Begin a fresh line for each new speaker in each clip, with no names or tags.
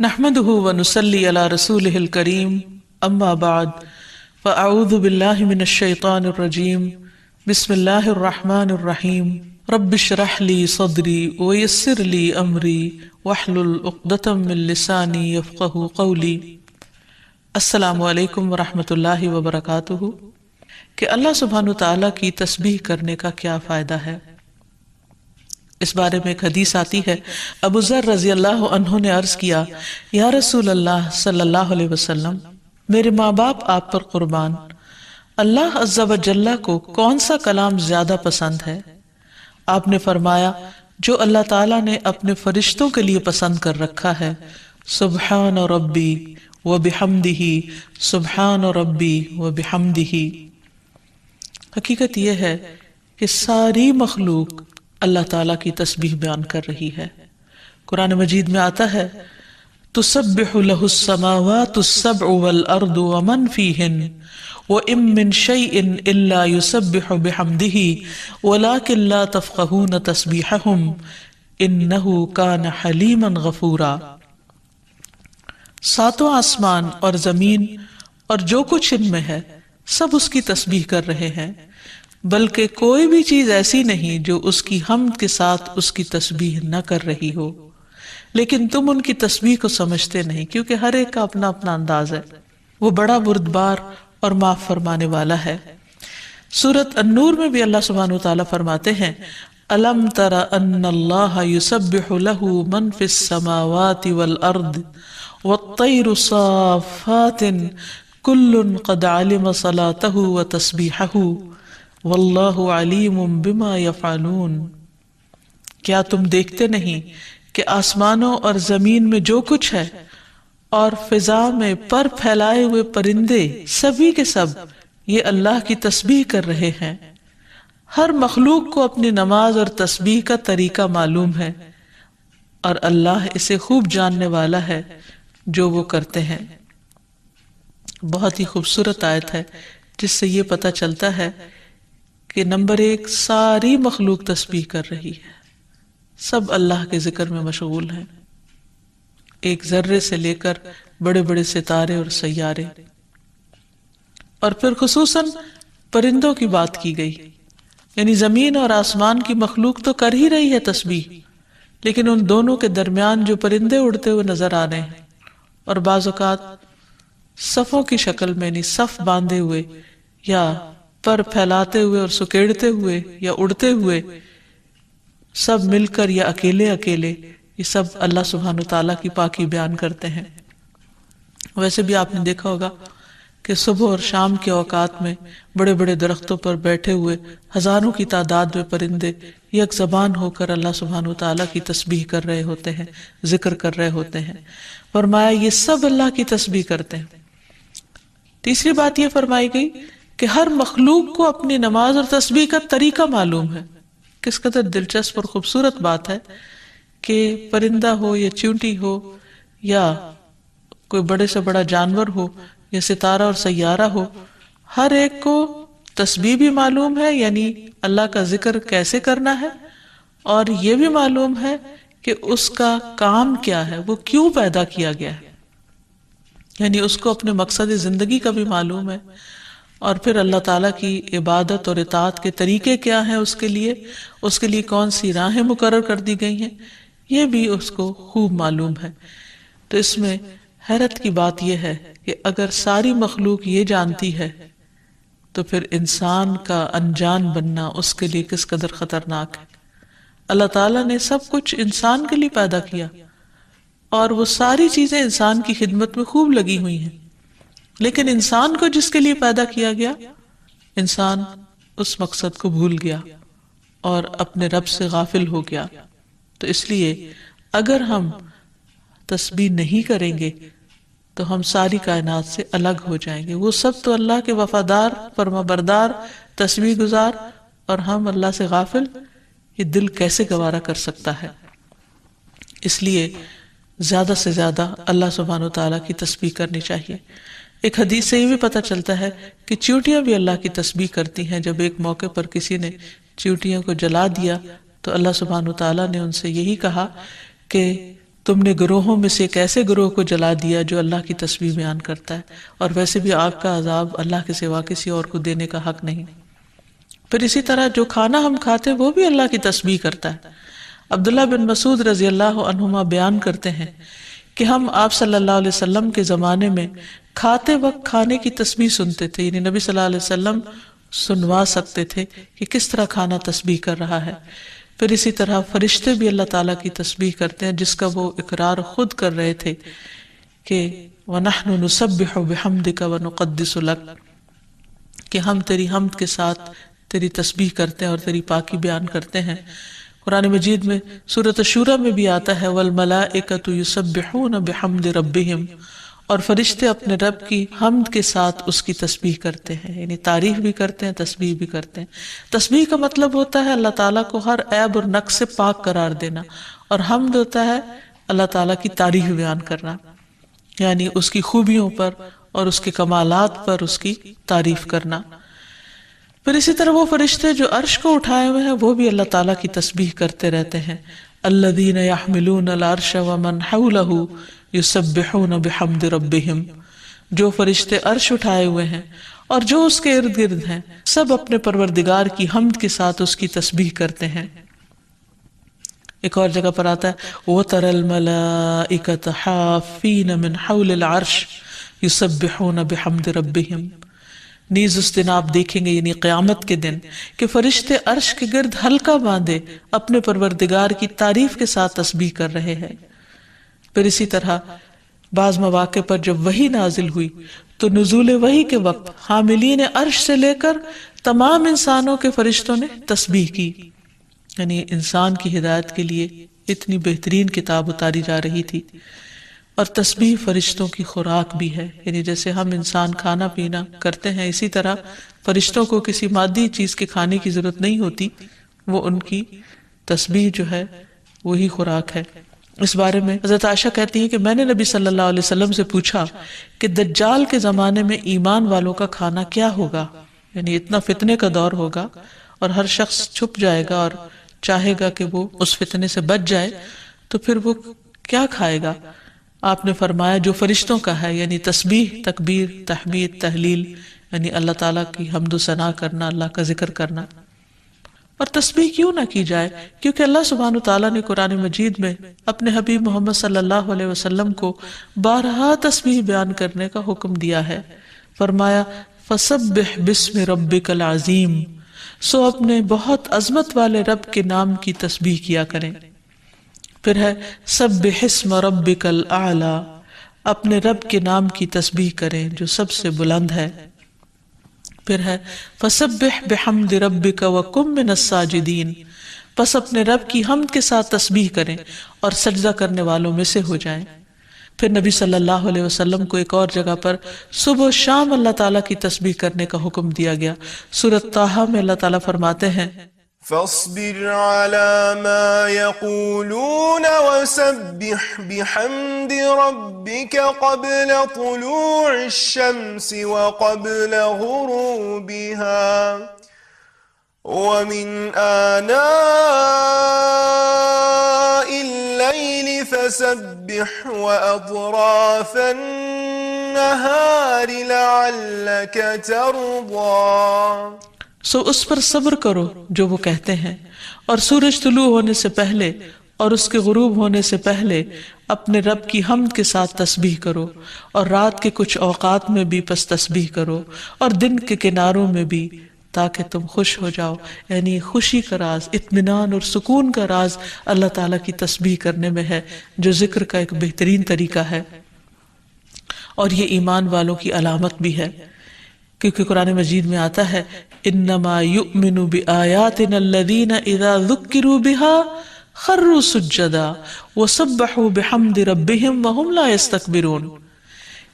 نحمده ونصلي على رسوله الكريم اما بعد فاعوذ بالله من الشيطان الرجيم بسم الله الرحمن الرحيم رب اشرح لي صدري ويسر لي امري واحلل عقدة من لساني يفقهوا قولي۔ السلام علیکم ورحمۃ اللہ وبرکاتہ۔ کہ اللہ سبحانہ تعالیٰ کی تسبیح کرنے کا کیا فائدہ ہے، اس بارے میں ایک حدیث آتی ہے۔ ابو ذر رضی اللہ عنہ نے عرض کیا، یا رسول اللہ صلی اللہ علیہ وسلم، میرے ماں باپ آپ پر قربان، اللہ عز و جل کو کون سا کلام زیادہ پسند ہے؟ آپ نے فرمایا، جو اللہ تعالیٰ نے اپنے فرشتوں کے لیے پسند کر رکھا ہے، سبحان ربی و بحمدہ، سبحان ربی و بحمدہ۔ حقیقت یہ ہے کہ ساری مخلوق اللہ تعالیٰ کی تسبیح بیان کر رہی ہے۔ قرآن مجید میں آتا ہے، تسبح لہ السماوات السبع والارض ومن فیہن وَإِن مِّن شَيْءٍ إِلَّا يُسَبِّحُ بِحَمْدِهِ وَلَٰكِن لَّا تَفْقَهُونَ تَسْبِيحَهُمْ إِنَّهُ كَانَ حَلِيمًا غَفُورًا۔ ساتوں آسمان اور زمین اور جو کچھ ان میں ہے سب اس کی تسبیح کر رہے ہیں، بلکہ کوئی بھی چیز ایسی نہیں جو اس کی حمد کے ساتھ اس کی تسبیح نہ کر رہی ہو، لیکن تم ان کی تسبیح کو سمجھتے نہیں، کیونکہ ہر ایک کا اپنا اپنا انداز ہے۔ وہ بڑا بردبار اور معاف فرمانے والا ہے۔ سورۃ النور میں بھی اللہ سبحانہ وتعالیٰ فرماتے ہیں، أَلَمْ تَرَ أَنَّ اللَّهَ يُسَبِّحُ لَهُ مَنْ فِي السَّمَاوَاتِ وَالْأَرْضِ وَالطَّيْرُ صَافَّاتٍ كُلٌّ قَدْ عَلِمَ صَلَاتَهُ وَتَسْبِيحَهُ وَاللَّهُ عَلِيمٌ بِمَا يَفْعَلُونَ۔ کیا تم دیکھتے نہیں کہ آسمانوں اور زمین میں جو کچھ ہے اور فضا میں پر پھیلائے ہوئے پرندے سبھی کے سب یہ اللہ کی تسبیح کر رہے ہیں۔ ہر مخلوق کو اپنی نماز اور تسبیح کا طریقہ معلوم ہے، اور اللہ اسے خوب جاننے والا ہے جو وہ کرتے ہیں۔ بہت ہی خوبصورت آیت ہے جس سے یہ پتہ چلتا ہے کہ نمبر ایک، ساری مخلوق تسبیح کر رہی ہے، سب اللہ کے ذکر میں مشغول ہیں، ایک ذرے سے لے کر بڑے بڑے ستارے اور سیارے۔ اور پھر خصوصاً پرندوں کی بات کی گئی، یعنی زمین اور آسمان کی مخلوق تو کر ہی رہی ہے تسبیح، لیکن ان دونوں کے درمیان جو پرندے اڑتے ہوئے نظر آ رہے ہیں، اور بعض اوقات صفوں کی شکل میں، یعنی صف باندھے ہوئے یا پر پھیلاتے ہوئے اور سکیڑتے ہوئے یا اڑتے ہوئے، سب مل کر یا اکیلے اکیلے، یہ سب اللہ سبحانہ تعالیٰ کی پاکی بیان کرتے ہیں۔ ویسے بھی آپ نے دیکھا ہوگا کہ صبح اور شام کے اوقات میں بڑے بڑے درختوں پر بیٹھے ہوئے ہزاروں کی تعداد میں پرندے یک زبان ہو کر اللہ سبحانہ تعالیٰ کی تسبیح کر رہے ہوتے ہیں، ذکر کر رہے ہوتے ہیں۔ فرمایا یہ سب اللہ کی تسبیح کرتے ہیں۔ تیسری بات یہ فرمائی گئی کہ ہر مخلوق کو اپنی نماز اور تسبیح کا طریقہ معلوم ہے۔ کس قدر دلچسپ اور خوبصورت بات ہے کہ پرندہ ہو یا چیونٹی ہو یا کوئی بڑے سے بڑا جانور ہو یا ستارہ اور سیارہ ہو، ہر ایک کو تسبیح بھی معلوم ہے، یعنی اللہ کا ذکر کیسے کرنا ہے، اور یہ بھی معلوم ہے کہ اس کا کام کیا ہے، وہ کیوں پیدا کیا گیا ہے، یعنی اس کو اپنے مقصد زندگی کا بھی معلوم ہے، اور پھر اللہ تعالیٰ کی عبادت اور اطاعت کے طریقے کیا ہیں، اس کے لیے کون سی راہیں مقرر کر دی گئی ہیں، یہ بھی اس کو خوب معلوم ہے۔ تو اس میں حیرت کی بات یہ ہے کہ اگر ساری مخلوق یہ جانتی ہے تو پھر انسان کا انجان بننا اس کے لیے کس قدر خطرناک ہے۔ اللہ تعالیٰ نے سب کچھ انسان کے لیے پیدا کیا، اور وہ ساری چیزیں انسان کی خدمت میں خوب لگی ہوئی ہیں، لیکن انسان کو جس کے لیے پیدا کیا گیا، انسان اس مقصد کو بھول گیا اور اپنے رب سے غافل ہو گیا۔ تو اس لیے اگر ہم تسبیح نہیں کریں گے تو ہم ساری کائنات سے الگ ہو جائیں گے۔ وہ سب تو اللہ کے وفادار، فرمانبردار، تسبیح گزار، اور ہم اللہ سے غافل، یہ دل کیسے گوارا کر سکتا ہے؟ اس لیے زیادہ سے زیادہ اللہ سبحانہ و تعالیٰ کی تسبیح کرنی چاہیے۔ ایک حدیث سے یہ بھی پتہ چلتا ہے کہ چیونٹیاں بھی اللہ کی تسبیح کرتی ہیں۔ جب ایک موقع پر کسی نے چیونٹیوں کو جلا دیا تو اللہ سبحانہ و تعالیٰ نے ان سے یہی کہا کہ تم نے گروہوں میں سے ایک ایسے گروہ کو جلا دیا جو اللہ کی تسبیح بیان کرتا ہے، اور ویسے بھی آگ کا عذاب اللہ کے سوا کسی اور کو دینے کا حق نہیں۔ پھر اسی طرح جو کھانا ہم کھاتے ہیں وہ بھی اللہ کی تسبیح کرتا ہے۔ عبداللہ بن مسعود رضی اللہ عنہما بیان کرتے ہیں کہ ہم آپ صلی اللہ علیہ وسلم کے زمانے میں کھاتے وقت کھانے کی تسبیح سنتے تھے، یعنی نبی صلی اللہ علیہ وسلم سنوا سکتے تھے کہ کس طرح کھانا تسبیح کر رہا ہے۔ پھر اسی طرح فرشتے بھی اللہ تعالیٰ کی تسبیح کرتے ہیں، جس کا وہ اقرار خود کر رہے تھے کہ وَنَحْنُ نُسَبِّحُ بِحَمْدِكَ وَنُقَدِّسُ لَكَ، کہ ہم تیری حمد کے ساتھ تیری تسبیح کرتے ہیں اور تیری پاکی بیان کرتے ہیں۔ قرآن مجید میں سورۃ الشورى میں بھی آتا ہے وَالْمَلَائِكَةُ يُسَبِّحُونَ بِحَمْدِ رَبِّهِمْ، اور فرشتے اپنے رب کی حمد کے ساتھ اس کی تسبیح کرتے ہیں، یعنی تعریف بھی کرتے ہیں، تسبیح بھی کرتے ہیں۔ تسبیح کا مطلب ہوتا ہے اللہ تعالیٰ کو ہر عیب اور نقص سے پاک قرار دینا، اور حمد ہوتا ہے اللہ تعالیٰ کی تعریف بیان کرنا، یعنی اس کی خوبیوں پر اور اس کے کمالات پر اس کی تعریف کرنا۔ پھر اسی طرح وہ فرشتے جو عرش کو اٹھائے ہوئے ہیں وہ بھی اللہ تعالیٰ کی تسبیح کرتے رہتے ہیں۔ الذین یحملون العرش ومن حولہ یسبحون بحمد ربہم، جو فرشتے عرش اٹھائے ہوئے ہیں اور جو اس کے ارد گرد ہیں سب اپنے پروردگار کی حمد کے ساتھ اس کی تسبیح کرتے ہیں۔ ایک اور جگہ پر آتا ہے وَتَرَى الْمَلَائِكَةَ حَافِّينَ مِنْ حَوْلِ الْعَرْشِ يُسَبِّحُونَ بِحَمْدِ رَبِّهِمْ، نیز اس دن آپ دیکھیں گے یعنی قیامت کے دن کہ فرشتے عرش کے گرد حلقہ باندھے اپنے پروردگار کی تعریف کے ساتھ تسبیح کر رہے ہیں۔ پھر اسی طرح بعض مواقع پر جب وحی نازل ہوئی تو نزول وحی کے وقت حاملین عرش سے لے کر تمام انسانوں کے فرشتوں نے تسبیح کی، یعنی انسان کی ہدایت کے لیے اتنی بہترین کتاب اتاری جا رہی تھی۔ اور تسبیح فرشتوں کی خوراک بھی ہے، یعنی جیسے ہم انسان کھانا پینا کرتے ہیں اسی طرح فرشتوں کو کسی مادی چیز کے کھانے کی ضرورت نہیں ہوتی، وہ ان کی تسبیح جو ہے وہی خوراک ہے۔ اس بارے میں حضرت عائشہ کہتی ہیں کہ میں نے نبی صلی اللہ علیہ وسلم سے پوچھا کہ دجال کے زمانے میں ایمان والوں کا کھانا کیا ہوگا، یعنی اتنا فتنے کا دور ہوگا اور ہر شخص چھپ جائے گا اور چاہے گا کہ وہ اس فتنے سے بچ جائے، تو پھر وہ کیا کھائے گا؟ آپ نے فرمایا جو فرشتوں کا ہے، یعنی تسبیح، تکبیر، تحمید، تحلیل، یعنی اللہ تعالیٰ کی حمد و ثنا کرنا، اللہ کا ذکر کرنا۔ اور تسبیح کیوں نہ کی جائے؟ کیونکہ اللہ سبحانہ وتعالیٰ نے قرآن مجید میں اپنے حبیب محمد صلی اللہ علیہ وسلم کو بارہا تسبیح بیان کرنے کا حکم دیا ہے۔ فرمایا فَسَبِّحْ بِاسْمِ رَبِّكَ الْعَظِيمِ، سو اپنے بہت عظمت والے رب کے نام کی تسبیح کیا کریں۔ پھر ہے سبح اسم ربک الاعلی، اپنے رب کے نام کی تسبیح کریں جو سب سے بلند ہے۔ پھر ہے فسبح بحمد ربک وکن من الساجدین، پس اپنے رب کی حمد کے ساتھ تسبیح کریں اور سجدہ کرنے والوں میں سے ہو جائیں۔ پھر نبی صلی اللہ علیہ وسلم کو ایک اور جگہ پر صبح و شام اللہ تعالیٰ کی تسبیح کرنے کا حکم دیا گیا۔ سورۃ طٰہٰ میں اللہ تعالیٰ فرماتے ہیں
فاصبر على ما يقولون وسبح بحمد ربك قبل طلوع الشمس وقبل غروبها ومن آناء الليل فسبح وأطراف النهار لعلك ترضى۔
سو اس پر صبر کرو جو وہ کہتے ہیں، اور سورج طلوع ہونے سے پہلے اور اس کے غروب ہونے سے پہلے اپنے رب کی حمد کے ساتھ تسبیح کرو، اور رات کے کچھ اوقات میں بھی پس تسبیح کرو، اور دن کے کناروں میں بھی، تاکہ تم خوش ہو جاؤ۔ یعنی خوشی کا راز، اطمینان اور سکون کا راز اللہ تعالیٰ کی تسبیح کرنے میں ہے، جو ذکر کا ایک بہترین طریقہ ہے، اور یہ ایمان والوں کی علامت بھی ہے، کیونکہ قرآن مجید میں آتا ہے انما یؤمن بآیاتنا الذین اذا ذکروا بها خروا سجدا وسبحوا بحمد ربهم وهم لا يستكبرون،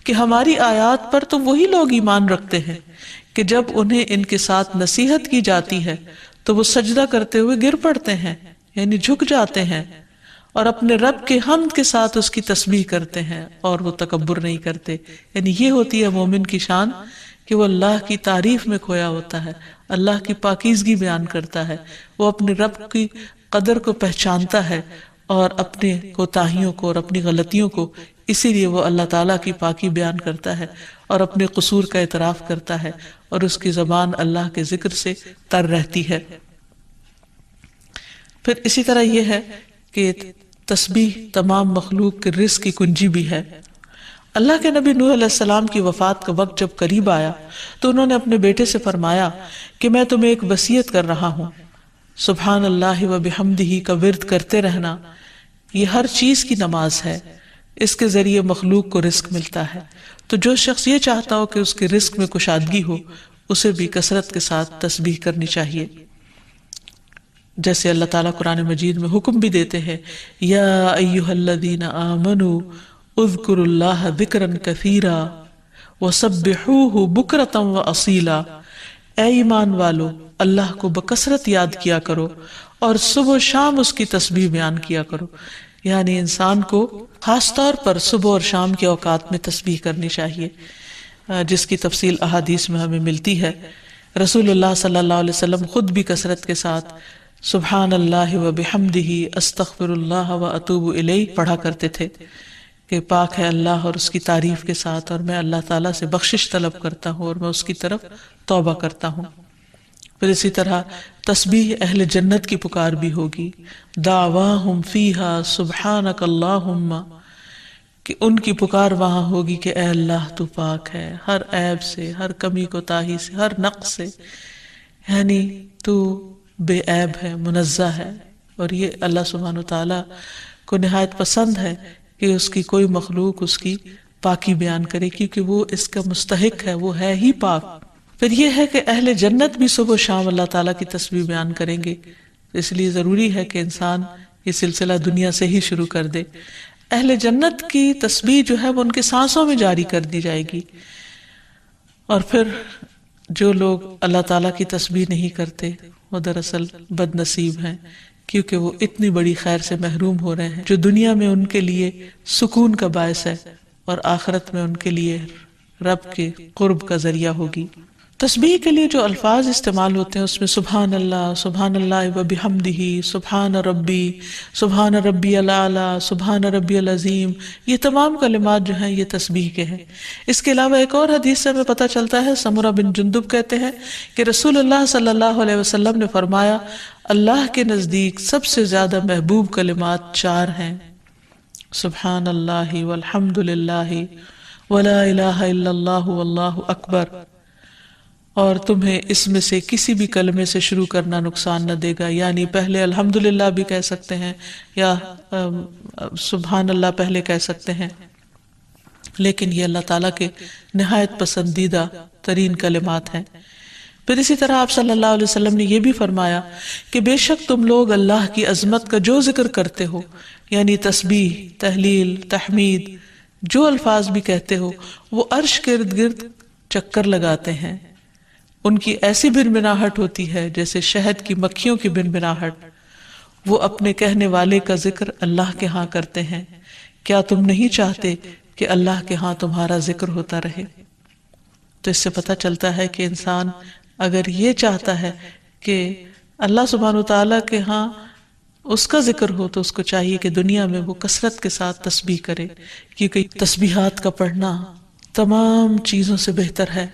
کہ ہماری آیات پر تو وہی لوگ ایمان رکھتے ہیں کہ جب انہیں ان کے ساتھ نصیحت کی جاتی ہے تو وہ سجدہ کرتے ہوئے گر پڑتے ہیں، یعنی جھک جاتے ہیں، اور اپنے رب کے حمد کے ساتھ اس کی تسبیح کرتے ہیں اور وہ تکبر نہیں کرتے۔ یعنی یہ ہوتی ہے مومن کی شان کہ وہ اللہ کی تعریف میں کھویا ہوتا ہے، اللہ کی پاکیزگی بیان کرتا ہے، وہ اپنے رب کی قدر کو پہچانتا ہے اور اپنے کوتاہیوں کو اور اپنی غلطیوں کو، اسی لیے وہ اللہ تعالیٰ کی پاکی بیان کرتا ہے اور اپنے قصور کا اعتراف کرتا ہے، اور اس کی زبان اللہ کے ذکر سے تر رہتی ہے۔ پھر اسی طرح یہ ہے کہ تسبیح تمام مخلوق کے رزق کی کنجی بھی ہے۔ اللہ کے نبی نوح علیہ السلام کی وفات کا وقت جب قریب آیا تو انہوں نے اپنے بیٹے سے فرمایا کہ میں تمہیں ایک وصیت کر رہا ہوں، سبحان اللہ و بحمدہ کا ورد کرتے رہنا، یہ ہر چیز کی نماز ہے، اس کے ذریعے مخلوق کو رزق ملتا ہے، تو جو شخص یہ چاہتا ہو کہ اس کے رزق میں کشادگی ہو، اسے بھی کثرت کے ساتھ تسبیح کرنی چاہیے۔ جیسے اللہ تعالیٰ قرآن مجید میں حکم بھی دیتے ہیں، یا ایھا الذین آمنوا اذکروا اللہ ذکرا کثیرا وسبحوہ بکرۃ واصیلا، اے ایمان والو اللہ کو بکثرت یاد کیا کرو اور صبح و شام اس کی تسبیح بیان کیا کرو۔ یعنی انسان کو خاص طور پر صبح اور شام کے اوقات میں تسبیح کرنی چاہیے، جس کی تفصیل احادیث میں ہمیں ملتی ہے۔ رسول اللہ صلی اللہ علیہ وسلم خود بھی کثرت کے ساتھ سبحان اللہ و بحمدہ استغفر اللہ و اتوب الیہ پڑھا کرتے تھے کہ پاک ہے اللہ اور اس کی تعریف کے ساتھ، اور میں اللہ تعالیٰ سے بخشش طلب کرتا ہوں اور میں اس کی طرف توبہ کرتا ہوں۔ پھر اسی طرح تسبیح اہل جنت کی پکار بھی ہوگی، دعواہم فیہا سبحانک اللہم، کہ ان کی پکار وہاں ہوگی کہ اے اللہ تو پاک ہے ہر عیب سے، ہر کمی کوتاہی سے، ہر نقص سے، یعنی تو بے عیب ہے، منزہ ہے۔ اور یہ اللہ سبحانہ وتعالیٰ کو نہایت پسند ہے کہ اس کی کوئی مخلوق اس کی پاکی بیان کرے، کیونکہ وہ اس کا مستحق ہے، وہ ہے ہی پاک۔ پھر یہ ہے کہ اہل جنت بھی صبح و شام اللہ تعالیٰ کی تسبیح بیان کریں گے، اس لیے ضروری ہے کہ انسان یہ سلسلہ دنیا سے ہی شروع کر دے۔ اہل جنت کی تسبیح جو ہے وہ ان کے سانسوں میں جاری کر دی جائے گی، اور پھر جو لوگ اللہ تعالیٰ کی تسبیح نہیں کرتے وہ دراصل بد نصیب ہیں، کیونکہ وہ اتنی بڑی خیر سے محروم ہو رہے ہیں جو دنیا میں ان کے لیے سکون کا باعث ہے اور آخرت میں ان کے لیے رب کے قرب کا ذریعہ ہوگی۔ تسبیح کے لیے جو الفاظ استعمال ہوتے ہیں اس میں سبحان اللہ و بحمدہ، سبحان ربی الاعلی، سبحان ربی العظیم، یہ تمام کلمات جو ہیں یہ تسبیح کے ہیں۔ اس کے علاوہ ایک اور حدیث سے ہمیں پتہ چلتا ہے، سمرہ بن جندب کہتے ہیں کہ رسول اللہ صلی اللہ علیہ وسلم نے فرمایا، اللہ کے نزدیک سب سے زیادہ محبوب کلمات 4 ہیں، سبحان اللہ والحمد للہ ولا الہ الا اللہ واللہ اکبر، اور تمہیں اس میں سے کسی بھی کلمے سے شروع کرنا نقصان نہ دے گا، یعنی پہلے الحمدللہ بھی کہہ سکتے ہیں یا سبحان اللہ پہلے کہہ سکتے ہیں، لیکن یہ اللہ تعالیٰ کے نہایت پسندیدہ ترین کلمات ہیں۔ پھر اسی طرح آپ صلی اللہ علیہ وسلم نے یہ بھی فرمایا کہ بے شک تم لوگ اللہ کی عظمت کا جو ذکر کرتے ہو، یعنی تسبیح، تہلیل، تحمید، جو الفاظ بھی کہتے ہو، وہ عرش کے ارد گرد چکر لگاتے ہیں، ان کی ایسی بنبناہٹ ہوتی ہے جیسے شہد کی مکھیوں کی بنبناہٹ، وہ اپنے کہنے والے کا ذکر اللہ کے ہاں کرتے ہیں، کیا تم نہیں چاہتے کہ اللہ کے ہاں تمہارا ذکر ہوتا رہے؟ تو اس سے پتہ چلتا ہے کہ انسان اگر یہ چاہتا ہے کہ اللہ سبحانہ وتعالیٰ کے ہاں اس کا ذکر ہو تو اس کو چاہیے کہ دنیا میں وہ کثرت کے ساتھ تسبیح کرے، کیونکہ تسبیحات کا پڑھنا تمام چیزوں سے بہتر ہے۔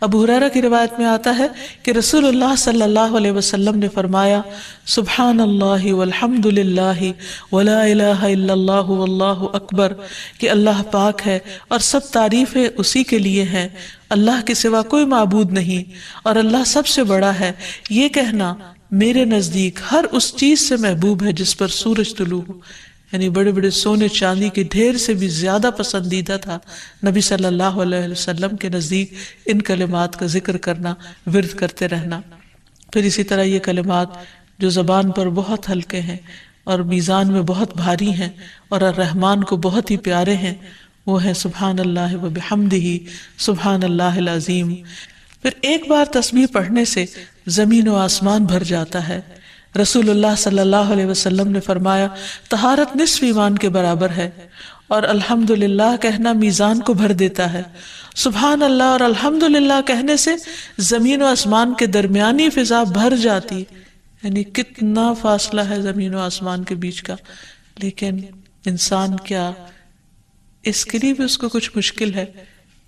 ابو ہریرہ کی روایت میں آتا ہے کہ رسول اللہ صلی اللہ علیہ وسلم نے فرمایا، سبحان اللہ والحمد للہ ولا الہ الا اللہ واللہ اکبر، کہ اللہ پاک ہے اور سب تعریفیں اسی کے لیے ہیں، اللہ کے سوا کوئی معبود نہیں اور اللہ سب سے بڑا ہے، یہ کہنا میرے نزدیک ہر اس چیز سے محبوب ہے جس پر سورج طلوع ہو، یعنی بڑے بڑے سونے چاندی کے ڈھیر سے بھی زیادہ پسندیدہ تھا نبی صلی اللہ علیہ وسلم کے نزدیک ان کلمات کا ذکر کرنا، ورد کرتے رہنا۔ پھر اسی طرح یہ کلمات جو زبان پر بہت ہلکے ہیں اور میزان میں بہت بھاری ہیں اور الرحمن کو بہت ہی پیارے ہیں، وہ ہیں سبحان اللہ و بحمدہ، سبحان اللہ العظیم۔ پھر ایک بار تسبیح پڑھنے سے زمین و آسمان بھر جاتا ہے۔ رسول اللہ صلی اللہ علیہ وسلم نے فرمایا، طہارت نصف ایمان کے برابر ہے، اور الحمدللہ کہنا میزان کو بھر دیتا ہے۔ سبحان اللہ اور الحمدللہ کہنے سے زمین و آسمان کے درمیانی فضا بھر جاتی، یعنی کتنا فاصلہ ہے زمین و آسمان کے بیچ کا، لیکن انسان کیا اس کے لیے بھی اس کو کچھ مشکل ہے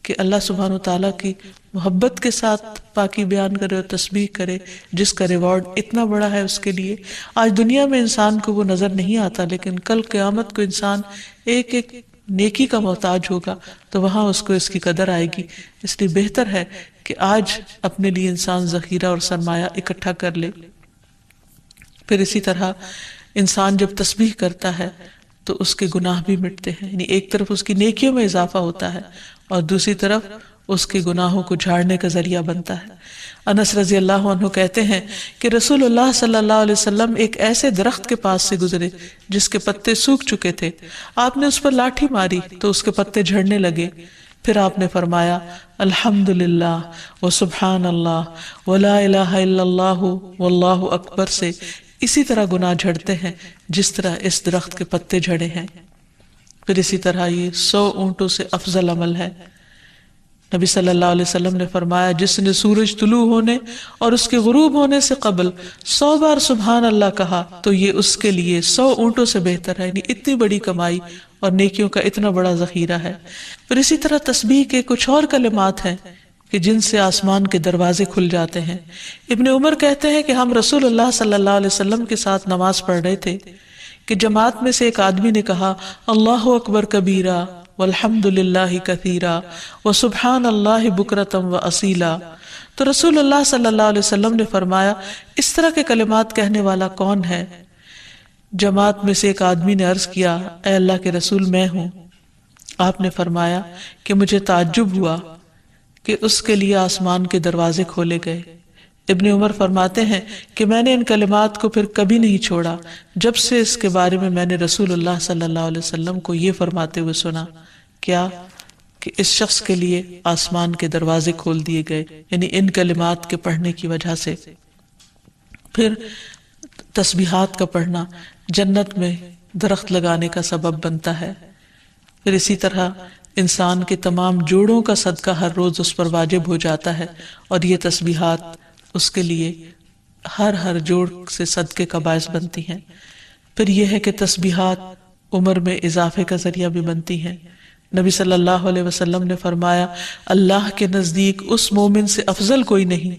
کہ اللہ سبحانہ وتعالیٰ کی محبت کے ساتھ پاکی بیان کرے اور تسبیح کرے، جس کا ریوارڈ اتنا بڑا ہے اس کے لیے؟ آج دنیا میں انسان کو وہ نظر نہیں آتا، لیکن کل قیامت کو انسان ایک ایک نیکی کا محتاج ہوگا تو وہاں اس کو اس کی قدر آئے گی. اس لیے بہتر ہے کہ آج اپنے لیے انسان ذخیرہ اور سرمایہ اکٹھا کر لے. پھر اسی طرح انسان جب تسبیح کرتا ہے تو اس کے گناہ بھی مٹتے ہیں، یعنی ایک طرف اس کی نیکیوں میں اضافہ ہوتا ہے اور دوسری طرف اس کے گناہوں کو جھاڑنے کا ذریعہ بنتا ہے. انس رضی اللہ عنہ کہتے ہیں کہ رسول اللہ صلی اللہ علیہ وسلم ایک ایسے درخت کے پاس سے گزرے جس کے پتے سوکھ چکے تھے. آپ نے اس پر لاٹھی ماری تو اس کے پتے جھڑنے لگے. پھر آپ نے فرمایا الحمدللہ وسبحان اللہ ولا الہ الا اللہ واللہ اکبر سے اسی طرح گناہ جھڑتے ہیں جس طرح اس درخت کے پتے جھڑے ہیں. پھر اسی طرح یہ 100 اونٹوں سے افضل عمل ہے. نبی صلی اللہ علیہ وسلم نے فرمایا جس نے سورج طلوع ہونے اور اس کے غروب ہونے سے قبل 100 بار سبحان اللہ کہا تو یہ اس کے لیے 100 اونٹوں سے بہتر ہے. یعنی اتنی بڑی کمائی اور نیکیوں کا اتنا بڑا ذخیرہ ہے. پھر اسی طرح تسبیح کے کچھ اور کلمات ہیں کہ جن سے آسمان کے دروازے کھل جاتے ہیں. ابن عمر کہتے ہیں کہ ہم رسول اللہ صلی اللہ علیہ وسلم کے ساتھ نماز پڑھ رہے تھے کہ جماعت میں سے ایک آدمی نے کہا اللہ اکبر کبیرہ والحمد للہ کثیرا وسبحان اللہ بکرۃ واصیلا. تو رسول اللہ صلی اللہ علیہ وسلم نے فرمایا اس طرح کے کلمات کہنے والا کون ہے؟ جماعت میں سے ایک آدمی نے عرض کیا اے اللہ کے رسول میں ہوں. آپ نے فرمایا کہ مجھے تعجب ہوا کہ اس کے لیے آسمان کے دروازے کھولے گئے. ابن عمر فرماتے ہیں کہ میں نے ان کلمات کو پھر کبھی نہیں چھوڑا جب سے اس کے بارے میں میں نے رسول اللہ صلی اللہ علیہ وسلم کو یہ فرماتے ہوئے سنا کیا کہ اس شخص کے لیے آسمان کے دروازے کھول دیے گئے، یعنی ان کلمات کے پڑھنے کی وجہ سے. پھر تسبیحات کا پڑھنا جنت میں درخت لگانے کا سبب بنتا ہے. پھر اسی طرح انسان کے تمام جوڑوں کا صدقہ ہر روز اس پر واجب ہو جاتا ہے اور یہ تسبیحات اس کے لیے ہر جوڑ سے صدقے کا باعث بنتی ہیں. پھر یہ ہے کہ تسبیحات عمر میں اضافے کا ذریعہ بھی بنتی ہیں. نبی صلی اللہ علیہ وسلم نے فرمایا اللہ کے نزدیک اس مومن سے افضل کوئی نہیں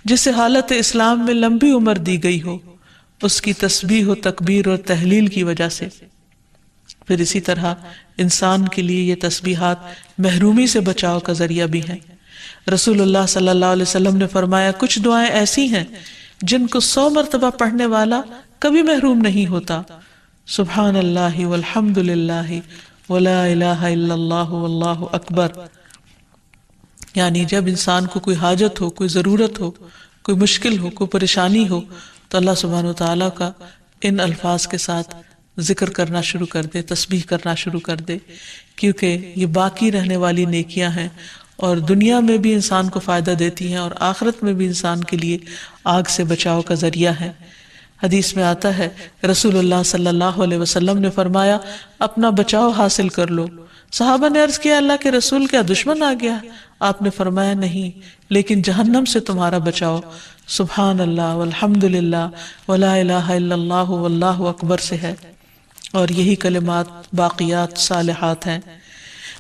جسے حالت اسلام میں لمبی عمر دی گئی ہو اس کی تسبیح و تکبیر اور تحلیل کی وجہ سے. پھر اسی طرح انسان کے لیے یہ تسبیحات محرومی سے بچاؤ کا ذریعہ بھی ہیں. رسول اللہ صلی اللہ علیہ وسلم نے فرمایا کچھ دعائیں ایسی ہیں جن کو 100 مرتبہ پڑھنے والا کبھی محروم نہیں ہوتا. سبحان اللہ والحمد للہ ولا الہ الا اللہ واللہ اکبر. یعنی جب انسان کو کوئی حاجت ہو، کوئی ضرورت ہو، کوئی مشکل ہو، کوئی پریشانی ہو تو اللہ سبحانہ وتعالیٰ کا ان الفاظ کے ساتھ ذکر کرنا شروع کر دے، تسبیح کرنا شروع کر دے، کیونکہ یہ باقی رہنے والی نیکیاں ہیں اور دنیا میں بھی انسان کو فائدہ دیتی ہیں اور آخرت میں بھی انسان کے لیے آگ سے بچاؤ کا ذریعہ ہے. حدیث میں آتا ہے رسول اللہ صلی اللہ علیہ وسلم نے فرمایا اپنا بچاؤ حاصل کر لو. صحابہ نے عرض کیا اللہ کے رسول کیا دشمن آ گیا؟ آپ نے فرمایا نہیں، لیکن جہنم سے تمہارا بچاؤ سبحان اللہ والحمد للہ ولا الہ الا اللہ واللہ اکبر سے ہے. اور یہی کلمات باقیات صالحات ہیں.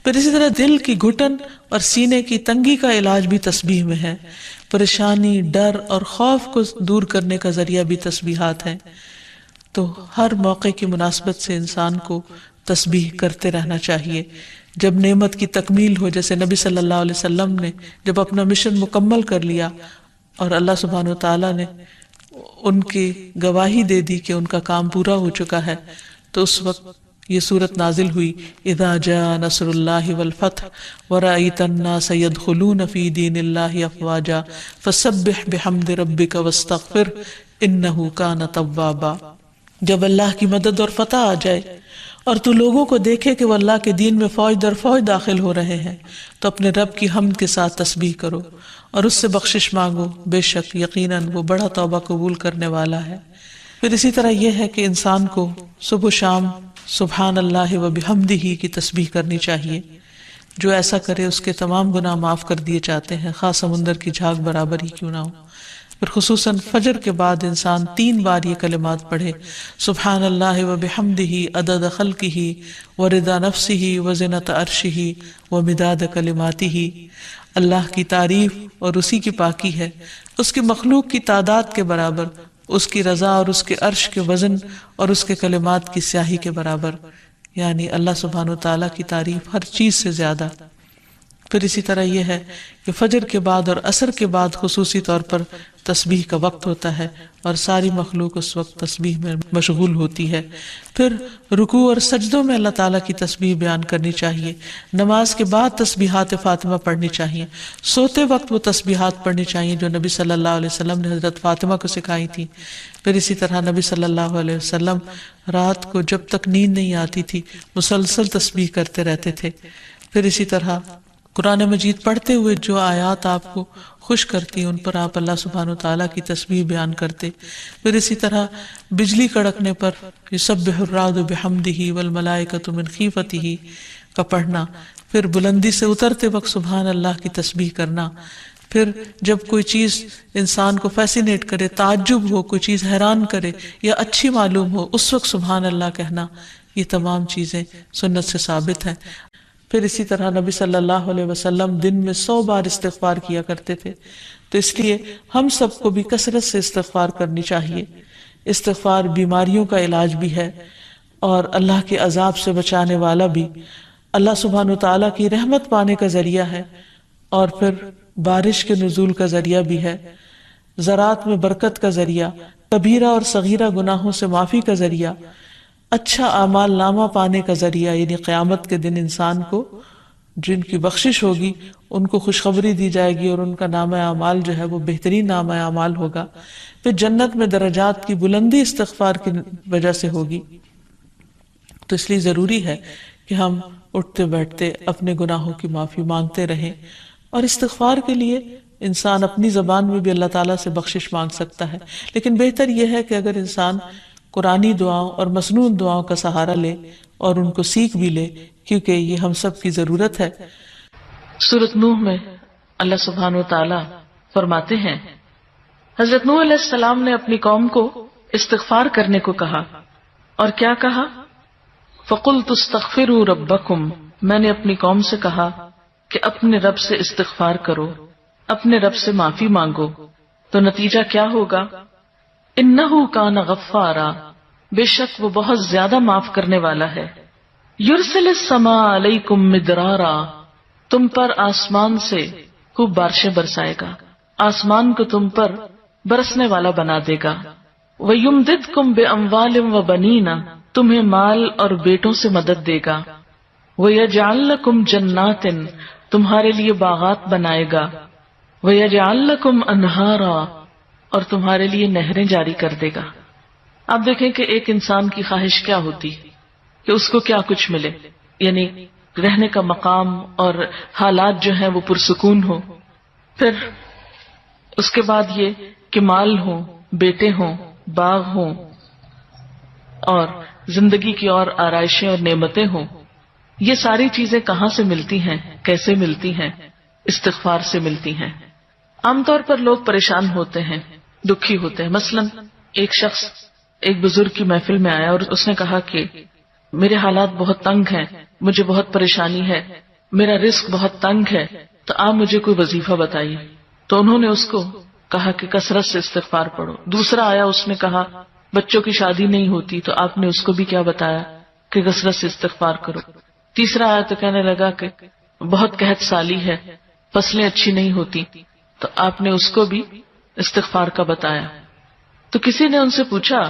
پھر اسی طرح دل کی گھٹن اور سینے کی تنگی کا علاج بھی تسبیح میں ہے. پریشانی، ڈر اور خوف کو دور کرنے کا ذریعہ بھی تسبیحات ہیں. تو ہر موقع کی مناسبت سے انسان کو تسبیح کرتے رہنا چاہیے. جب نعمت کی تکمیل ہو، جیسے نبی صلی اللہ علیہ وسلم نے جب اپنا مشن مکمل کر لیا اور اللہ سبحانہ وتعالیٰ نے ان کی گواہی دے دی کہ ان کا کام پورا ہو چکا ہے، تو اس وقت یہ سورت نازل ہوئی اذا جاء نصر اللہ والفتح ورأیت الناس يدخلون فی دین اللہ افواجا فسبح بحمد ربک واستغفر انہ کان توابا. جب اللہ کی مدد اور فتح آ جائے اور تو لوگوں کو دیکھے کہ وہ اللہ کے دین میں فوج در فوج داخل ہو رہے ہیں تو اپنے رب کی حمد کے ساتھ تسبیح کرو اور اس سے بخشش مانگو، بے شک یقیناً وہ بڑا توبہ قبول کرنے والا ہے. پھر اسی طرح یہ ہے کہ انسان کو صبح و شام سبحان اللہ و بحمدہ کی تسبیح کرنی چاہیے. جو ایسا کرے اس کے تمام گناہ معاف کر دیے جاتے ہیں، خاص سمندر کی جھاگ برابر ہی کیوں نہ ہو. پھر خصوصاً فجر کے بعد انسان 3 بار یہ کلمات پڑھے، سبحان اللہ و بحمدہ عدد خلقہ و رضا نفسہ و زنۃ عرشہ و مداد کلماتہ، اللہ کی تعریف اور اسی کی پاکی ہے، اس کی مخلوق کی تعداد کے برابر، اس کی رضا اور اس کے عرش کے وزن اور اس کے کلمات کی سیاہی کے برابر، یعنی اللہ سبحانہ وتعالیٰ کی تعریف ہر چیز سے زیادہ۔ پھر اسی طرح یہ ہے کہ فجر کے بعد اور عصر کے بعد خصوصی طور پر تسبیح کا وقت ہوتا ہے اور ساری مخلوق اس وقت تسبیح میں مشغول ہوتی ہے۔ پھر رکوع اور سجدوں میں اللہ تعالیٰ کی تسبیح بیان کرنی چاہیے، نماز کے بعد تسبیحات فاطمہ پڑھنی چاہیے، سوتے وقت وہ تسبیحات پڑھنی چاہیے جو نبی صلی اللہ علیہ وسلم نے حضرت فاطمہ کو سکھائی تھی۔ پھر اسی طرح نبی صلی اللہ علیہ وسلم رات کو جب تک نیند نہیں آتی تھی مسلسل تسبیح کرتے رہتے تھے۔ پھر اسی طرح قرآن مجید پڑھتے ہوئے جو آیات آپ کو خوش کرتی ان پر آپ اللہ سبحانہ وتعالیٰ کی تسبیح بیان کرتے۔ پھر اسی طرح بجلی کڑکنے پر یسبح الرعد بحمدہ والملائکۃ من خیفتہ کا پڑھنا، پھر بلندی سے اترتے وقت سبحان اللہ کی تسبیح کرنا، پھر جب کوئی چیز انسان کو فیسینیٹ کرے، تعجب ہو، کوئی چیز حیران کرے یا اچھی معلوم ہو، اس وقت سبحان اللہ کہنا، یہ تمام چیزیں سنت سے ثابت ہیں۔ پھر اسی طرح نبی صلی اللہ علیہ وسلم دن میں 100 بار استغفار کیا کرتے تھے، تو اس لیے ہم سب کو بھی کثرت سے استغفار کرنی چاہیے۔ استغفار بیماریوں کا علاج بھی ہے اور اللہ کے عذاب سے بچانے والا بھی، اللہ سبحانہ وتعالیٰ کی رحمت پانے کا ذریعہ ہے، اور پھر بارش کے نزول کا ذریعہ بھی ہے، زراعت میں برکت کا ذریعہ، کبیرہ اور صغیرہ گناہوں سے معافی کا ذریعہ، اچھا اعمال نامہ پانے کا ذریعہ، یعنی قیامت کے دن انسان کو جن کی بخشش ہوگی ان کو خوشخبری دی جائے گی اور ان کا نامہ اعمال جو ہے وہ بہترین نامہ اعمال ہوگا۔ پھر جنت میں درجات کی بلندی استغفار کی وجہ سے ہوگی۔ تو اس لیے ضروری ہے کہ ہم اٹھتے بیٹھتے اپنے گناہوں کی معافی مانگتے رہیں، اور استغفار کے لیے انسان اپنی زبان میں بھی اللہ تعالیٰ سے بخشش مانگ سکتا ہے، لیکن بہتر یہ ہے کہ اگر انسان قرآنی دعاؤں اور مسنون دعاؤں کا سہارا لے اور ان کو سیکھ بھی لے، کیونکہ یہ ہم سب کی ضرورت ہے۔ سورۃ نوح میں اللہ سبحانہ وتعالی فرماتے ہیں، حضرت نوح علیہ السلام نے اپنی قوم کو استغفار کرنے کو کہا، اور کیا کہا؟ فَقُلْتُ اسْتَغْفِرُوا رَبَّكُمْ، میں نے اپنی قوم سے کہا کہ اپنے رب سے استغفار کرو، اپنے رب سے معافی مانگو، تو نتیجہ کیا ہوگا؟ انہو کان غفارا، بے شک وہ بہت زیادہ معاف کرنے والا ہے، یرسل السماء علیکم مدرارا، تم پر آسمان سے خوب بارشیں برسائے گا، آسمان کو تم پر برسنے والا بنا دے گا، ویمددکم باموال وبنین، تمہیں مال اور بیٹوں سے مدد دے گا، ویجعل لکم جنات، تمہارے لیے باغات بنائے گا، ویجعل لکم انہارا، اور تمہارے لیے نہریں جاری کر دے گا۔ آپ دیکھیں کہ ایک انسان کی خواہش کیا ہوتی کہ اس کو کیا کچھ ملے، یعنی رہنے کا مقام اور حالات جو ہیں وہ پرسکون ہو، پھر اس کے بعد یہ کہ مال ہوں، بیٹے ہوں، باغ ہوں، اور زندگی کی اور آرائشیں اور نعمتیں ہوں۔ یہ ساری چیزیں کہاں سے ملتی ہیں، کیسے ملتی ہیں؟ استغفار سے ملتی ہیں۔ عام طور پر لوگ پریشان ہوتے ہیں، دکھی ہوتے ہیں۔ مثلا ایک شخص ایک بزرگ کی محفل میں آیا اور اس نے کہا کہ میرے حالات بہت تنگ ہیں، مجھے بہت پریشانی ہے، میرا رزق بہت تنگ ہے، تو آپ مجھے کوئی وظیفہ بتائیے۔ تو انہوں نے اس کو کہا کہ کثرت سے استغفار پڑھو۔ دوسرا آیا، اس نے کہا بچوں کی شادی نہیں ہوتی، تو آپ نے اس کو بھی کیا بتایا کہ کثرت سے استغفار کرو۔ تیسرا آیا تو کہنے لگا کہ بہت قحط سالی ہے، فصلیں اچھی نہیں ہوتی، تو آپ نے اس کو بھی استغفار کا بتایا۔ تو کسی نے ان سے پوچھا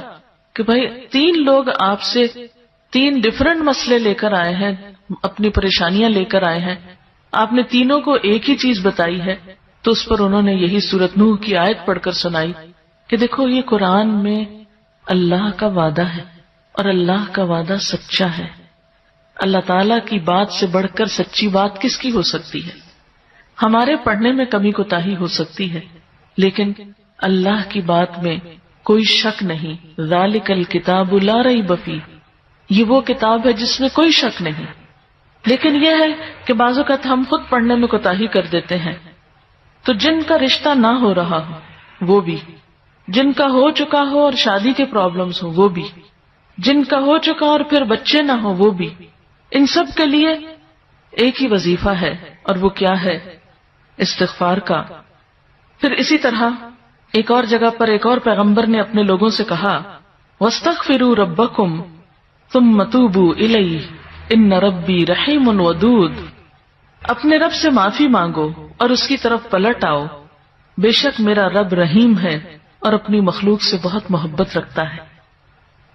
کہ بھائی 3 لوگ آپ سے 3 ڈفرنٹ مسئلے لے کر آئے ہیں، اپنی پریشانیاں لے کر آئے ہیں، آپ نے تینوں کو ایک ہی چیز بتائی ہے، تو اس پر انہوں نے یہی سورۃ نوح کی آیت پڑھ کر سنائی کہ دیکھو یہ قرآن میں اللہ کا وعدہ ہے اور اللہ کا وعدہ سچا ہے۔ اللہ تعالیٰ کی بات سے بڑھ کر سچی بات کس کی ہو سکتی ہے؟ ہمارے پڑھنے میں کمی کوتاہی ہو سکتی ہے، لیکن اللہ کی بات میں کوئی شک نہیں۔ ذالک الکتاب لا ریب فیہ، یہ وہ کتاب ہے جس میں کوئی شک نہیں۔ لیکن یہ ہے کہ بعض اوقات ہم خود پڑھنے میں کوتاہی کر دیتے ہیں، تو جن کا رشتہ نہ ہو رہا ہو وہ بھی، جن کا ہو چکا ہو اور شادی کے پرابلمز ہو وہ بھی، جن کا ہو چکا اور پھر بچے نہ ہو وہ بھی، ان سب کے لیے ایک ہی وظیفہ ہے، اور وہ کیا ہے؟ استغفار کا۔ پھر اسی طرح ایک اور جگہ پر ایک اور پیغمبر نے اپنے لوگوں سے کہا وَاسْتَغْفِرُوا رَبَّكُمْ ثُمَّ تُوبُوا إِلَيْهِ إِنَّ رَبِّي رَحِيمٌ وَدُودٌ، اپنے رب سے معافی مانگو اور اس کی طرف پلٹ آؤ، بے شک میرا رب رحیم ہے اور اپنی مخلوق سے بہت محبت رکھتا ہے۔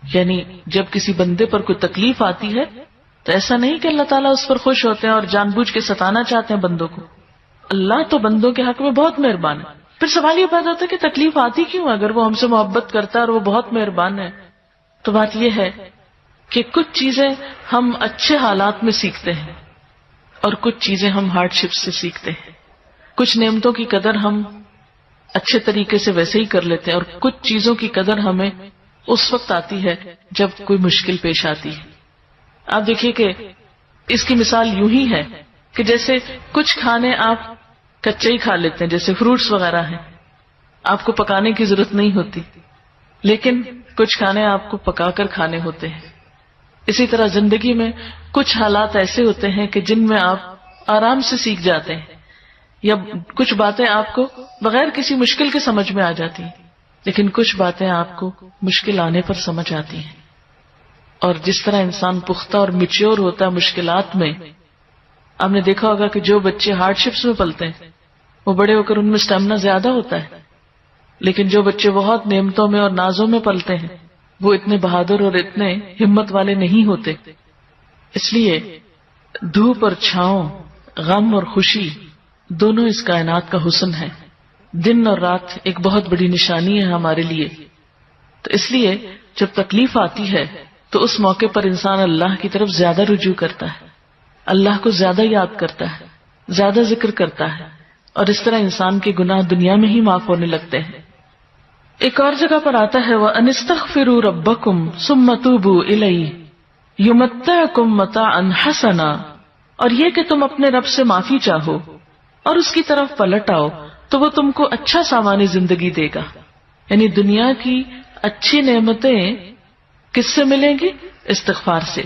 یعنی جب کسی بندے پر کوئی تکلیف آتی ہے تو ایسا نہیں کہ اللہ تعالیٰ اس پر خوش ہوتے ہیں اور جان بوجھ کے ستانا چاہتے ہیں بندوں کو، اللہ تو بندوں کے حق میں بہت مہربان ہے۔ پھر سوال یہ پیدا ہوتا ہے کہ تکلیف آتی کیوں؟ اگر وہ ہم سے محبت کرتا ہے اور وہ بہت مہربان ہے، تو بات یہ ہے کہ کچھ چیزیں ہم اچھے حالات میں سیکھتے ہیں اور کچھ چیزیں ہم ہارڈ شپ سے سیکھتے ہیں۔ کچھ نعمتوں کی قدر ہم اچھے طریقے سے ویسے ہی کر لیتے ہیں، اور کچھ چیزوں کی قدر ہمیں اس وقت آتی ہے جب کوئی مشکل پیش آتی ہے۔ آپ دیکھیے کہ اس کی مثال یوں ہی ہے کہ جیسے کچھ کھانے آپ کچے ہی کھا لیتے ہیں، جیسے فروٹس وغیرہ ہیں، آپ کو پکانے کی ضرورت نہیں ہوتی، لیکن کچھ کھانے آپ کو پکا کر کھانے ہوتے ہیں۔ اسی طرح زندگی میں کچھ حالات ایسے ہوتے ہیں کہ جن میں آپ آرام سے سیکھ جاتے ہیں، یا کچھ باتیں آپ کو بغیر کسی مشکل کے سمجھ میں آ جاتی ہیں، لیکن کچھ باتیں آپ کو مشکل آنے پر سمجھ آتی ہیں۔ اور جس طرح انسان پختہ اور میچیور ہوتا ہے مشکلات میں، آپ نے دیکھا ہوگا کہ جو بچے ہارڈ شپس میں پلتے ہیں وہ بڑے ہو کر ان میں اسٹیمنا زیادہ ہوتا ہے، لیکن جو بچے بہت نعمتوں میں اور نازوں میں پلتے ہیں وہ اتنے بہادر اور اتنے ہمت والے نہیں ہوتے۔ اس لیے دھوپ اور چھاؤں، غم اور خوشی، دونوں اس کائنات کا حسن ہے۔ دن اور رات ایک بہت بڑی نشانی ہے ہمارے لیے۔ تو اس لیے جب تکلیف آتی ہے تو اس موقع پر انسان اللہ کی طرف زیادہ رجوع کرتا ہے، اللہ کو زیادہ یاد کرتا ہے، زیادہ ذکر کرتا ہے، اور اس طرح انسان کے گناہ دنیا میں ہی معاف ہونے لگتے ہیں۔ ایک اور جگہ پر آتا ہے وَأَنِ اسْتَغْفِرُوا رَبَّكُمْ ثُمَّ تُوبُوا إِلَيْهِ يُمَتِّعْكُمْ مَتَاعًا حَسَنًا، اور یہ کہ تم اپنے رب سے معافی چاہو اور اس کی طرف پلٹ آؤ تو وہ تم کو اچھا سامانی زندگی دے گا۔ یعنی دنیا کی اچھی نعمتیں کس سے ملیں گی؟ استغفار سے۔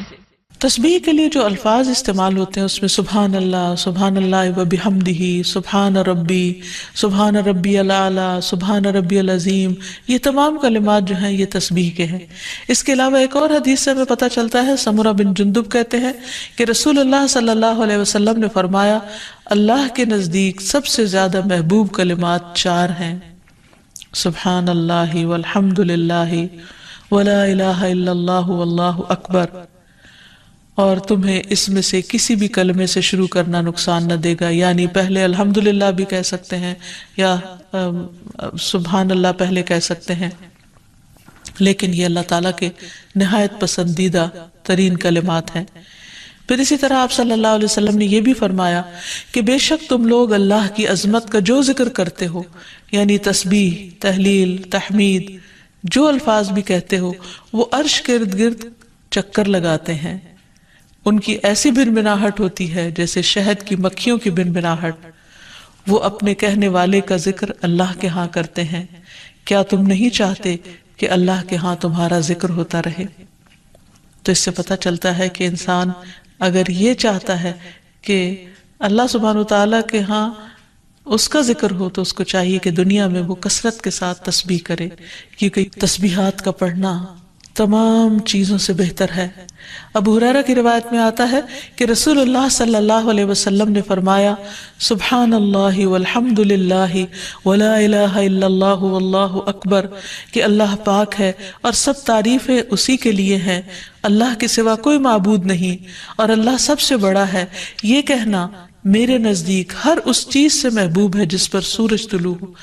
تسبیح کے لیے جو الفاظ استعمال ہوتے ہیں اس میں سبحان اللہ و بحمدہ، سبحان ربی الاعلی، سبحان ربی العظیم، یہ تمام کلمات جو ہیں یہ تسبیح کے ہیں۔ اس کے علاوہ ایک اور حدیث سے ہمیں پتہ چلتا ہے، سمرہ بن جندب کہتے ہیں کہ رسول اللہ صلی اللہ علیہ وسلم نے فرمایا اللہ کے نزدیک سب سے زیادہ محبوب کلمات 4 ہیں، سبحان اللہ والحمد للہ ولا الہ الا اللہ واللہ اکبر، اور تمہیں اس میں سے کسی بھی کلمے سے شروع کرنا نقصان نہ دے گا، یعنی پہلے الحمدللہ بھی کہہ سکتے ہیں یا سبحان اللہ پہلے کہہ سکتے ہیں، لیکن یہ اللہ تعالیٰ کے نہایت پسندیدہ ترین کلمات ہیں۔ پھر اسی طرح آپ صلی اللہ علیہ وسلم نے یہ بھی فرمایا کہ بے شک تم لوگ اللہ کی عظمت کا جو ذکر کرتے ہو، یعنی تسبیح، تحلیل، تحمید، جو الفاظ بھی کہتے ہو، وہ عرش کے ارد گرد چکر لگاتے ہیں، ان کی ایسی بنبناہٹ ہوتی ہے جیسے شہد کی مکھیوں کی بنبناہٹ، وہ اپنے کہنے والے کا ذکر اللہ کے ہاں کرتے ہیں، کیا تم نہیں چاہتے کہ اللہ کے ہاں تمہارا ذکر ہوتا رہے؟ تو اس سے پتہ چلتا ہے کہ انسان اگر یہ چاہتا ہے کہ اللہ سبحانہ وتعالیٰ کے ہاں اس کا ذکر ہو تو اس کو چاہیے کہ دنیا میں وہ کثرت کے ساتھ تسبیح کرے، کیونکہ تسبیحات کا پڑھنا تمام چیزوں سے بہتر ہے۔ ابو ہریرہ کی روایت میں آتا ہے کہ رسول اللہ صلی اللہ علیہ وسلم نے فرمایا سبحان اللہ والحمد للہ ولا الہ الا اللہ واللہ اکبر، کہ اللہ پاک ہے اور سب تعریفیں اسی کے لیے ہیں، اللہ کے سوا کوئی معبود نہیں اور اللہ سب سے بڑا ہے، یہ کہنا میرے نزدیک ہر اس چیز سے محبوب ہے جس پر سورج طلوع ہو،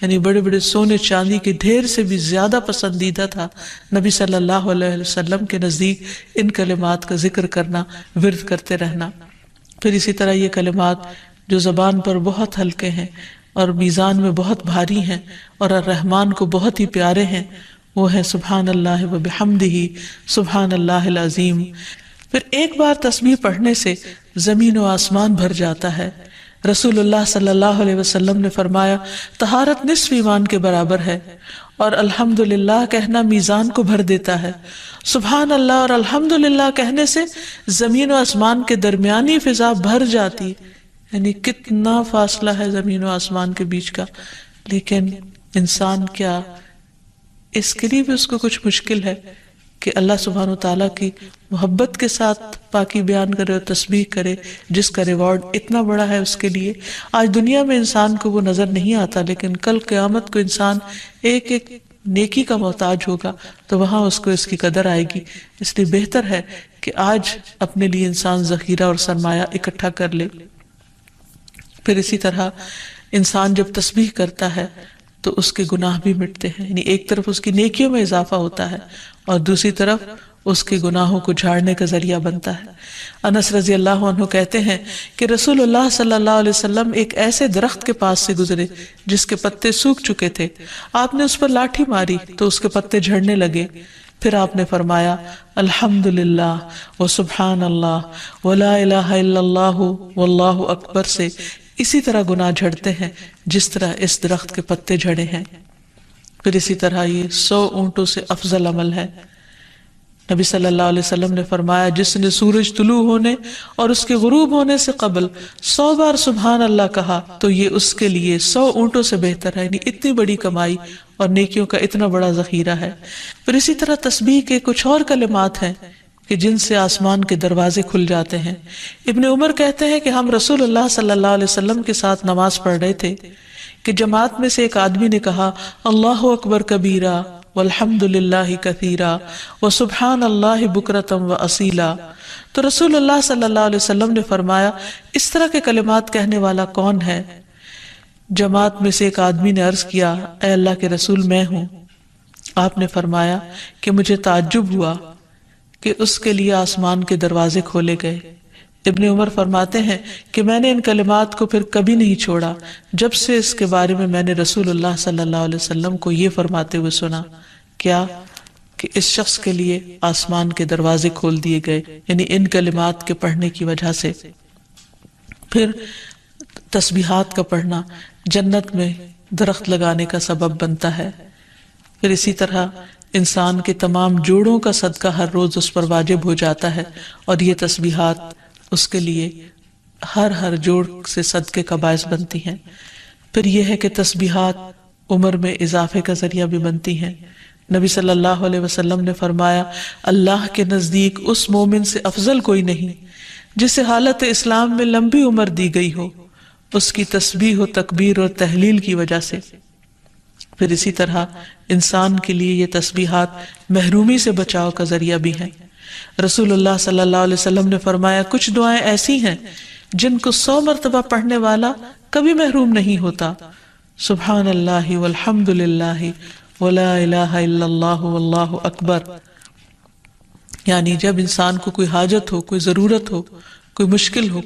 یعنی بڑے بڑے سونے چاندی کے ڈھیر سے بھی زیادہ پسندیدہ تھا نبی صلی اللہ علیہ وسلم کے نزدیک ان کلمات کا ذکر کرنا، ورد کرتے رہنا۔ پھر اسی طرح یہ کلمات جو زبان پر بہت ہلکے ہیں اور میزان میں بہت بھاری ہیں اور الرحمن کو بہت ہی پیارے ہیں، وہ ہے سبحان اللہ و بحمدہ، سبحان اللہ العظیم۔ پھر ایک بار تسبیح پڑھنے سے زمین و آسمان بھر جاتا ہے۔
رسول اللہ صلی اللہ علیہ وسلم نے فرمایا طہارت نصف ایمان کے برابر ہے، اور الحمدللہ کہنا میزان کو بھر دیتا ہے۔ سبحان اللہ اور الحمدللہ کہنے سے زمین و آسمان کے درمیانی فضا بھر جاتی، یعنی کتنا فاصلہ ہے زمین و آسمان کے بیچ کا، لیکن انسان کیا اس کے لیے بھی اس کو کچھ مشکل ہے کہ اللہ سبحانہ و تعالیٰ کی محبت کے ساتھ پاکی بیان کرے اور تسبیح کرے، جس کا ریوارڈ اتنا بڑا ہے اس کے لیے۔ آج دنیا میں انسان کو وہ نظر نہیں آتا، لیکن کل قیامت کو انسان ایک ایک نیکی کا محتاج ہوگا تو وہاں اس کو اس کی قدر آئے گی۔ اس لیے بہتر ہے کہ آج اپنے لیے انسان ذخیرہ اور سرمایہ اکٹھا کر لے۔ پھر اسی طرح انسان جب تسبیح کرتا ہے تو اس کے گناہ بھی مٹتے ہیں، یعنی ایک طرف اس کی نیکیوں میں اضافہ ہوتا ہے اور دوسری طرف اس کے گناہوں کو جھاڑنے کا ذریعہ بنتا ہے۔ انس رضی اللہ عنہ کہتے ہیں کہ رسول اللہ صلی اللہ علیہ وسلم ایک ایسے درخت کے پاس سے گزرے جس کے پتے سوکھ چکے تھے، آپ نے اس پر لاٹھی ماری تو اس کے پتے جھڑنے لگے، پھر آپ نے فرمایا الحمدللہ وسبحان اللہ ولا الہ الا اللہ واللہ اکبر سے اسی طرح گناہ جھڑتے ہیں جس طرح اس درخت کے پتے جھڑے ہیں۔ پھر اسی طرح یہ 100 اونٹوں سے افضل عمل ہے۔ نبی صلی اللہ علیہ وسلم نے فرمایا جس نے سورج طلوع ہونے اور اس کے غروب ہونے سے قبل 100 بار سبحان اللہ کہا تو یہ اس کے لیے 100 اونٹوں سے بہتر ہے، یعنی اتنی بڑی کمائی اور نیکیوں کا اتنا بڑا ذخیرہ ہے۔ پھر اسی طرح تسبیح کے کچھ اور کلمات ہیں کہ جن سے آسمان کے دروازے کھل جاتے ہیں۔ ابن عمر کہتے ہیں کہ ہم رسول اللہ صلی اللہ علیہ وسلم کے ساتھ نماز پڑھ رہے تھے کہ جماعت میں سے ایک آدمی نے کہا اللہ اکبر کبیرہ والحمد للہ کثیرا وسبحان اللہ بکرۃ واصیلا، تو رسول اللہ صلی اللہ علیہ وسلم نے فرمایا اس طرح کے کلمات کہنے والا کون ہے؟ جماعت میں سے ایک آدمی نے عرض کیا اے اللہ کے رسول میں ہوں۔ آپ نے فرمایا کہ مجھے تعجب ہوا کہ اس کے لیے آسمان کے دروازے کھولے گئے۔ ابن عمر فرماتے ہیں کہ میں نے ان کلمات کو پھر کبھی نہیں چھوڑا جب سے اس کے بارے میں نے رسول اللہ صلی اللہ علیہ وسلم کو یہ فرماتے ہوئے سنا، کیا کہ اس شخص کے لیے آسمان کے دروازے کھول دیے گئے، یعنی ان کلمات کے پڑھنے کی وجہ سے۔ پھر تسبیحات کا پڑھنا جنت میں درخت لگانے کا سبب بنتا ہے۔ پھر اسی طرح انسان کے تمام جوڑوں کا صدقہ ہر روز اس پر واجب ہو جاتا ہے، اور یہ تسبیحات اس کے لیے ہر جوڑ سے صدقے کا باعث بنتی ہیں۔ پھر یہ ہے کہ تسبیحات عمر میں اضافے کا ذریعہ بھی بنتی ہیں۔ نبی صلی اللہ علیہ وسلم نے فرمایا اللہ کے نزدیک اس مومن سے افضل کوئی نہیں جسے حالت اسلام میں لمبی عمر دی گئی ہو اس کی تسبیح و تکبیر اور تحلیل کی وجہ سے۔ پھر اسی طرح انسان کے لیے یہ تسبیحات محرومی سے بچاؤ کا ذریعہ بھی ہیں۔ رسول اللہ صلی اللہ علیہ وسلم نے فرمایا کچھ دعائیں ایسی ہیں جن کو 100 مرتبہ پڑھنے والا کبھی محروم نہیں ہوتا۔ سبحان اللہ والحمد للہ ولا الہ الا اللہ واللہ اکبر، یعنی جب انسان کو کوئی حاجت ہو، کوئی ضرورت ہو، کوئی مشکل ہو،